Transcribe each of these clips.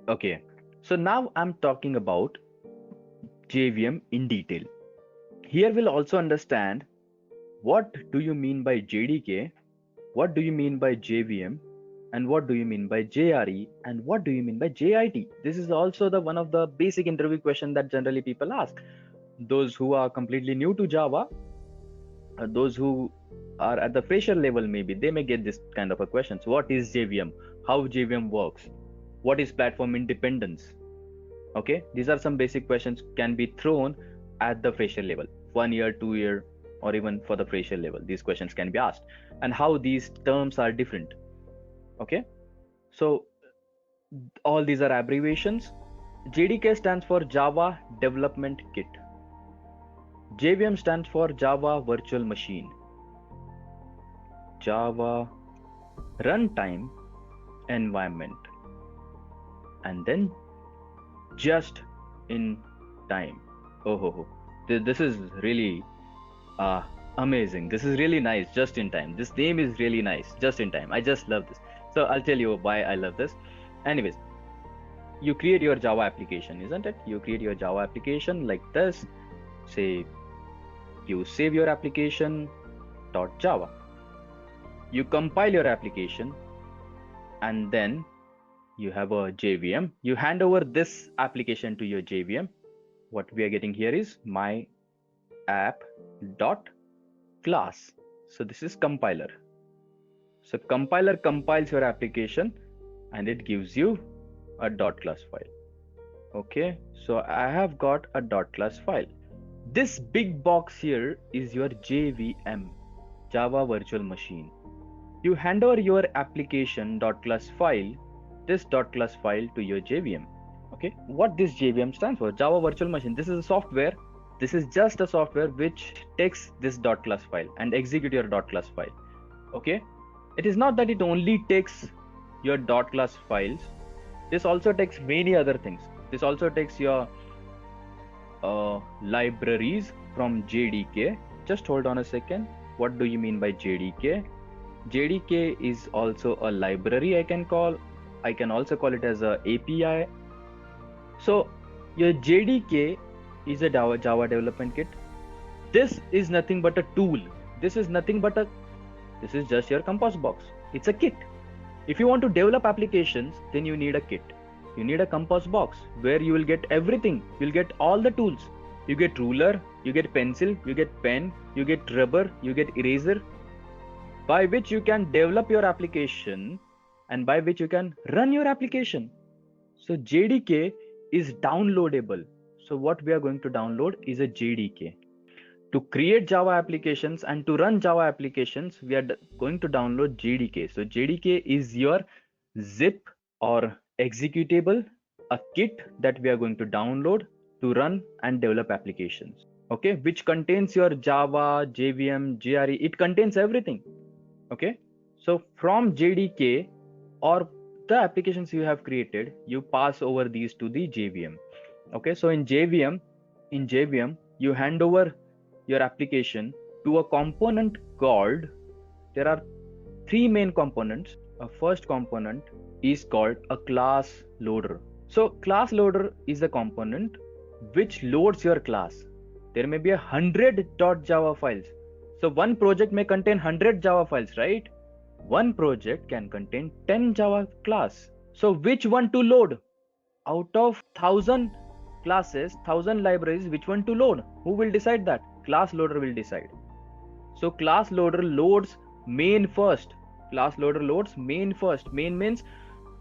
Okay, so now I'm talking about JVM in detail. Here we'll also understand what do you mean by JDK, what do you mean by JVM, and what do you mean by JRE, and what do you mean by JIT. This is also the one of the basic interview question that generally people ask. Those who are completely new to Java, those who are at the fresher level, maybe they may get this kind of a questions. What is JVM? How JVM works? What is platform independence? Okay, these are some basic questions can be thrown at the fresher level, 1 year, 2 year, or even for the fresher level. These questions can be asked, and how these terms are different. Okay, so all these are abbreviations. JDK stands for Java Development Kit. JVM stands for Java Virtual Machine. Java Runtime Environment, and then just in time. Oh, ho, ho. This is really uh, amazing. This is really nice. Just in time. This name is really nice. Just in time. I just love this. So I'll tell you why I love this. Anyways, you create your Java application, isn't it? You create your Java application like this. Say you save your application .java. You compile your application, and then you have a JVM. You hand over this application to your JVM. What we are getting here is my app dot class. So this is compiler. So compiler compiles your application and it gives you a dot class file. Okay, so I have got a dot class file. This big box here is your JVM, Java Virtual Machine. You hand over your application dot class file, this dot class file to your JVM. Okay, what this JVM stands for? Java Virtual Machine. This is a software. This is just a software which takes this dot class file and execute your dot class file. Okay, it is not that it only takes your dot class files. This also takes many other things. This also takes your libraries from JDK. Just hold on a second. What do you mean by JDK? JDK is also a library. I can also call it as a API. So your JDK is a Java development kit. This is nothing but a tool. This is just your Compass box. It's a kit. If you want to develop applications, then you need a kit. You need a Compass box where you will get everything. You'll get all the tools. You get ruler, you get pencil, you get pen, you get rubber, you get eraser, by which you can develop your application and by which you can run your application. So JDK is downloadable. So what we are going to download is a JDK. To create Java applications and to run Java applications, we are going to download JDK. So JDK is your zip or executable, a kit that we are going to download to run and develop applications. Okay, which contains your Java, JVM, JRE. It contains everything. Okay, so from JDK or the applications you have created, you pass over these to the JVM. Okay, so in JVM, you hand over your application to a component called, there are three main components. A first component is called a class loader. So class loader is a component which loads your class. There may be 100 .java files. So one project may contain 100 Java files, right? One project can contain 10 Java class. So which one to load? Out of 1000 classes, 1000 libraries, which one to load? Who will decide that? Class loader will decide. So class loader loads main first. Class loader loads main first. Main means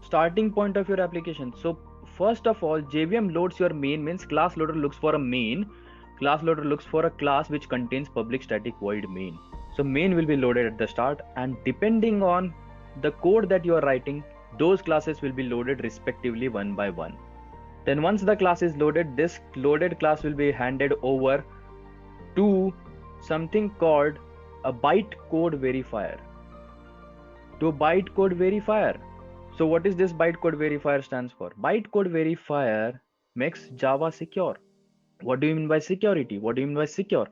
starting point of your application. So first of all, JVM loads your main means class loader looks for a main. Class loader looks for a class which contains public static void main. So main will be loaded at the start, and depending on the code that you are writing, those classes will be loaded respectively one by one. Then once the class is loaded, this loaded class will be handed over to something called a bytecode verifier. To bytecode verifier. So what is this bytecode verifier stands for? Bytecode verifier makes Java secure. What do you mean by security? What do you mean by secure?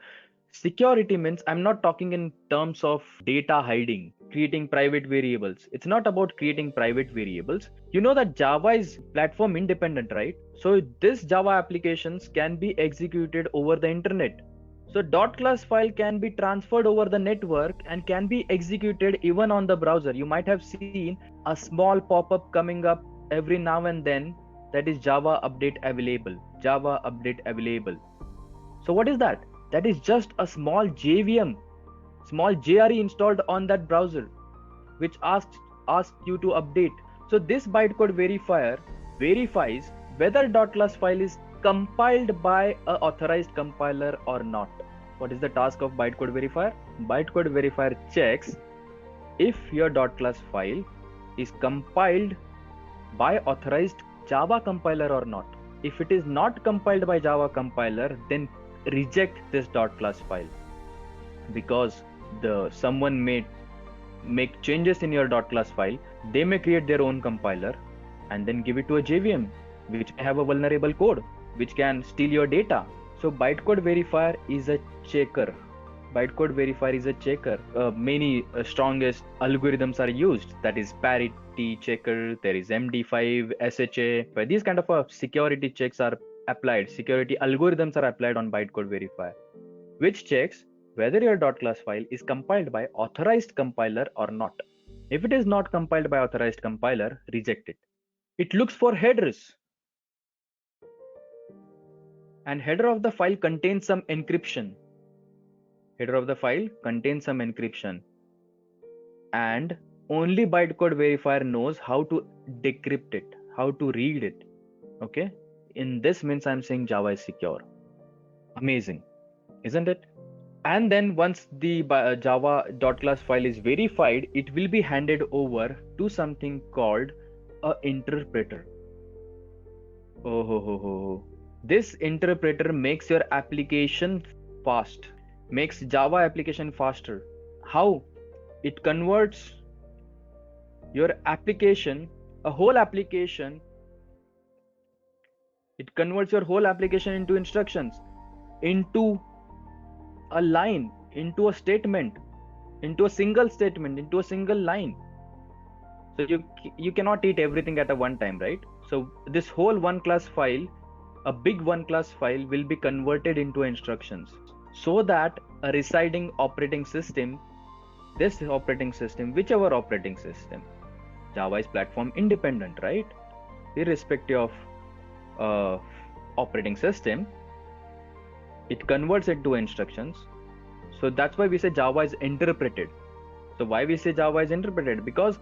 Security means I'm not talking in terms of data hiding, creating private variables. It's not about creating private variables. You know that Java is platform independent, right? So this Java applications can be executed over the internet. So .class file can be transferred over the network and can be executed even on the browser. You might have seen a small pop-up coming up every now and then, that is Java update available. Java update available. So what is that? That is just a small JVM, small JRE installed on that browser, which asks you to update. So this bytecode verifier verifies whether .class file is compiled by a authorized compiler or not. What is the task of bytecode verifier? Bytecode verifier checks if your .class file is compiled by authorized Java compiler or not. If it is not compiled by Java compiler, then reject this .class file, because someone may make changes in your .class file. They may create their own compiler and then give it to a JVM, which may have a vulnerable code, which can steal your data. So bytecode verifier is a checker. Bytecode verifier is a checker. Many strongest algorithms are used. That is parity checker. There is MD5, SHA. But these kind of security checks are applied. Security algorithms are applied on bytecode verifier, which checks whether your .class file is compiled by authorized compiler or not. If it is not compiled by authorized compiler, reject it. It looks for headers, and header of the file contains some encryption. Header of the file contains some encryption, and only bytecode verifier knows how to decrypt it, how to read it. Okay, in this means I'm saying Java is secure. Amazing, isn't it? And then once the java.class file is verified, it will be handed over to something called a interpreter. Oh ho ho ho. This interpreter makes your application fast, makes Java application faster. How? It converts your application, a whole application, it converts your whole application into instructions, into a line, into a statement, into a single statement, into a single line. So you cannot eat everything at a one time, right? So this whole one class file, a big one class file, will be converted into instructions, so that a residing operating system, this operating system, whichever operating system, Java is platform independent, right? Irrespective of operating system, it converts it to instructions. So that's why we say Java is interpreted. So why we say Java is interpreted? Because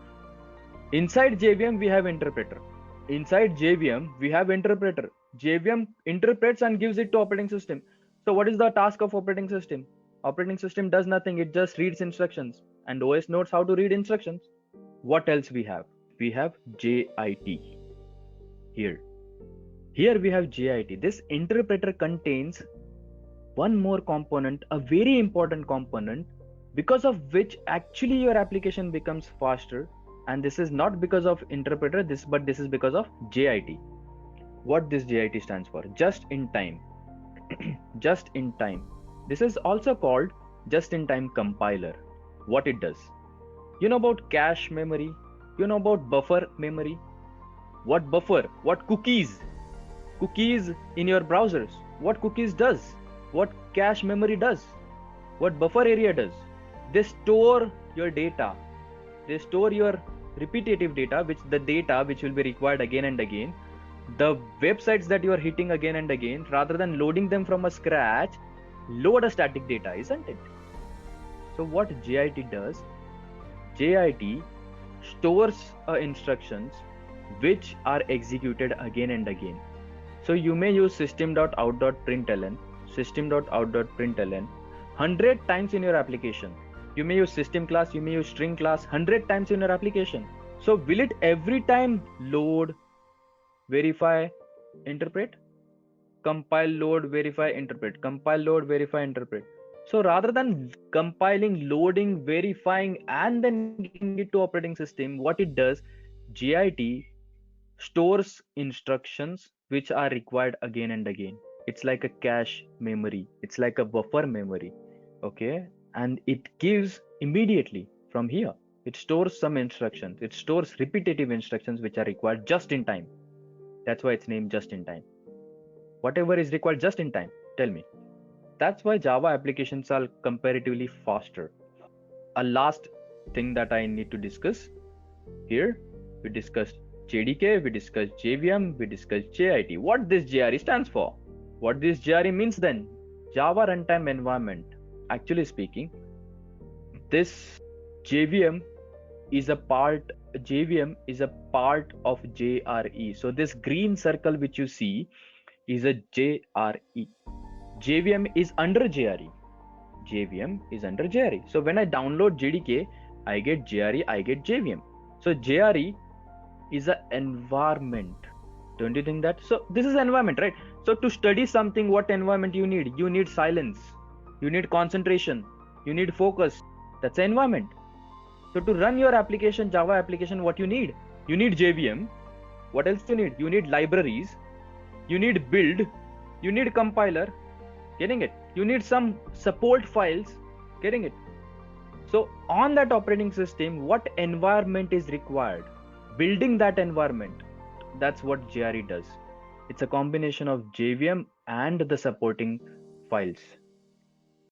inside JVM we have interpreter. Inside JVM we have interpreter. JVM interprets and gives it to operating system. So what is the task of operating system? Operating system does nothing. It just reads instructions, and OS knows how to read instructions. What else we have? We have JIT here. Here we have JIT. This interpreter contains one more component, a very important component, because of which actually your application becomes faster. And this is not because of interpreter, but this is because of JIT. What this JIT stands for? Just in time. Just in time. This is also called just in time compiler. What it does? You know about cache memory? You know about buffer memory? What buffer? What cookies? Cookies in your browsers. What cookies does? What cache memory does? What buffer area does? They store your data. They store your repetitive data, which will be required again and again. The websites that you are hitting again and again, rather than loading them from a scratch, load a static data, isn't it? So what JIT does? JIT stores instructions which are executed again and again. So you may use system.out.println, system.out.println 100 times in your application. You may use system class, you may use string class 100 times in your application. So will it every time load, verify, interpret? Compile, load, verify, interpret. Compile, load, verify, interpret. So rather than compiling, loading, verifying, and then giving it to operating system, what it does, JIT stores instructions which are required again and again. It's like a cache memory. It's like a buffer memory. okay, and it gives immediately from here. It stores some instructions. It stores repetitive instructions which are required just in time. That's why it's named just in time. Whatever is required just in time, tell me. That's why Java applications are comparatively faster. A last thing that I need to discuss here, we discussed JDK, we discussed JVM, we discussed JIT. What this JRE stands for? What this JRE means then? Java Runtime Environment. Actually speaking, this JVM is a part JVM is a part of JRE. So this green circle which you see is a JRE. JVM is under JRE. JVM is under JRE. So when I download JDK, I get JRE, I get JVM. So JRE is an environment. Don't you think that? So this is environment, right? So to study something, what environment you need? You need silence. You need concentration. You need focus. That's an environment. So to run your application, Java application, what you need? You need JVM. What else you need? You need libraries. You need build. You need compiler. Getting it? You need some support files. Getting it? So on that operating system, what environment is required? Building that environment. That's what JRE does. It's a combination of JVM and the supporting files.